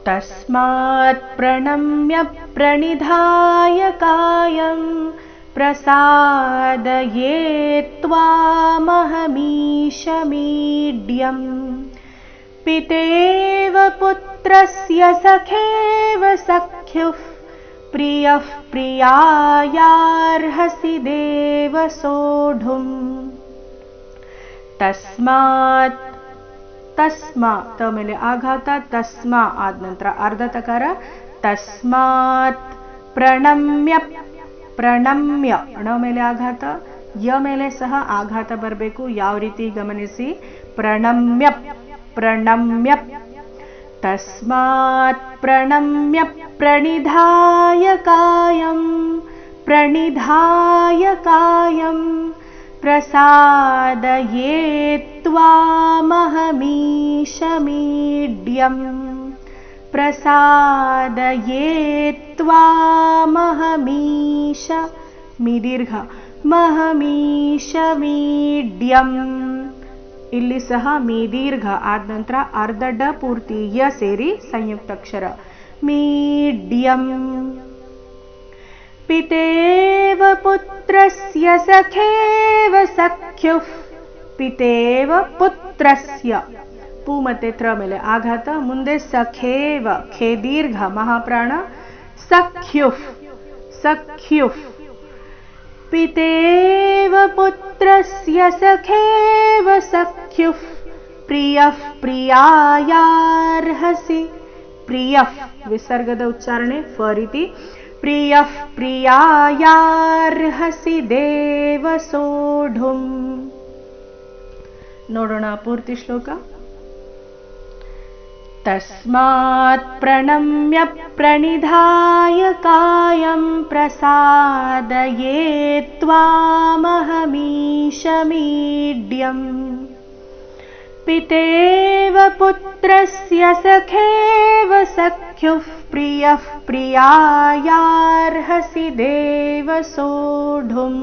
तस्मात् प्रणम्य प्रणिधाय कायं प्रसादये त्वामहमीशमीड्यम् पितेव पुत्रस्य सखेव सख्युः प्रियः प्रियायार्हसि देव सोढुम् तस्मात् ತಸ್ಮಾತ್ ಮೇಲೆ ಆಘಾತ ತಸ್ಮ ಆದ ನಂತರ ಅರ್ಧ ತಕಾರ ತಸ್ಮಾತ್ ಪ್ರಣಮ್ಯ ಪ್ರಣಮ್ಯ ಣ ಮೇಲೆ ಆಘಾತ ಯ ಮೇಲೆ ಸಹ ಆಘಾತ ಬರಬೇಕು. ಯಾವ ರೀತಿ ಗಮನಿಸಿ, ಪ್ರಣಮ್ಯ ಪ್ರಣಮ್ಯ ತಸ್ಮಾತ್ ಪ್ರಣಮ್ಯ ಪ್ರಣಿಧಾಯ ಕಾಯಂ ಪ್ರಣಿಧಾಯ ಕಾಯಂ ಪ್ರಸಾದಯೇ ತ್ವಾಮಹಮೀಶಮೀಡ್ಯಂ ಪ್ರಸಾದಯೇ ತ್ವಾಮಹಮೀಶ ದೀರ್ಘ ಮಹಮೀಶಮೀಡ್ಯಂ. ಇಲ್ಲಿ ಸಹ ಮೀ ದೀರ್ಘ ಆದ ನಂತರ ಅರ್ಧ ಡ ಪೂರ್ತಿ ಯ ಸೇರಿ ಸಂಯುಕ್ತಾಕ್ಷರ ಮೀಡ್ಯಂ. ಪಿತೇವ ಪುತ್ರಸ್ಯ ಸಖೇವ ಸಖ್ಯುಃ ಪಿತೇವ ಪುತ್ರಸ್ಯ ಪು ಮತ್ತೆ ತ್ರ ಮೇಲೆ ಆಘಾತ, ಮುಂದೆ ಸಖೇವ ಖೇ ದೀರ್ಘ ಮಹಾಪ್ರಾಣ ಸಖ್ಯುಃ ಸಖ್ಯುಃ ಪಿತೇವ ಪುತ್ರಸ್ಯ ಸಖೇವ ಸಖ್ಯುಃ ಪ್ರಿಯಃ ಪ್ರಿಯಾಯಾರ್ಹಸಿ ಪ್ರಿಯಃ ವಿಸರ್ಗದ ಉಚ್ಚಾರಣೆ ಫ ರೀತಿ ಪ್ರಿಯಃ ಪ್ರಿಯಾಯಾರ್ಹಸಿ ದೇವ ಸೋಢುಂ. ನೋಡೋಣ ಪೂರ್ತಿ ಶ್ಲೋಕ. ತಸ್ಮಾತ್ ಪ್ರಣಮ್ಯ ಪ್ರಣಿಧಾಯ ಕಾಯಂ ಪ್ರಸಾದಯೇ ತ್ವಾಮಹಮೀಶಮೀಡ್ಯಂ ಪಿತೇವ ಪುತ್ರಸ್ಯ ಸಖೇವ ಸಖ್ಯುಃ ಪ್ರಿಯಃ ಪ್ರಿಯಾಯಾರ್ಹಸಿ ದೇವ ಸೋಢುಂ.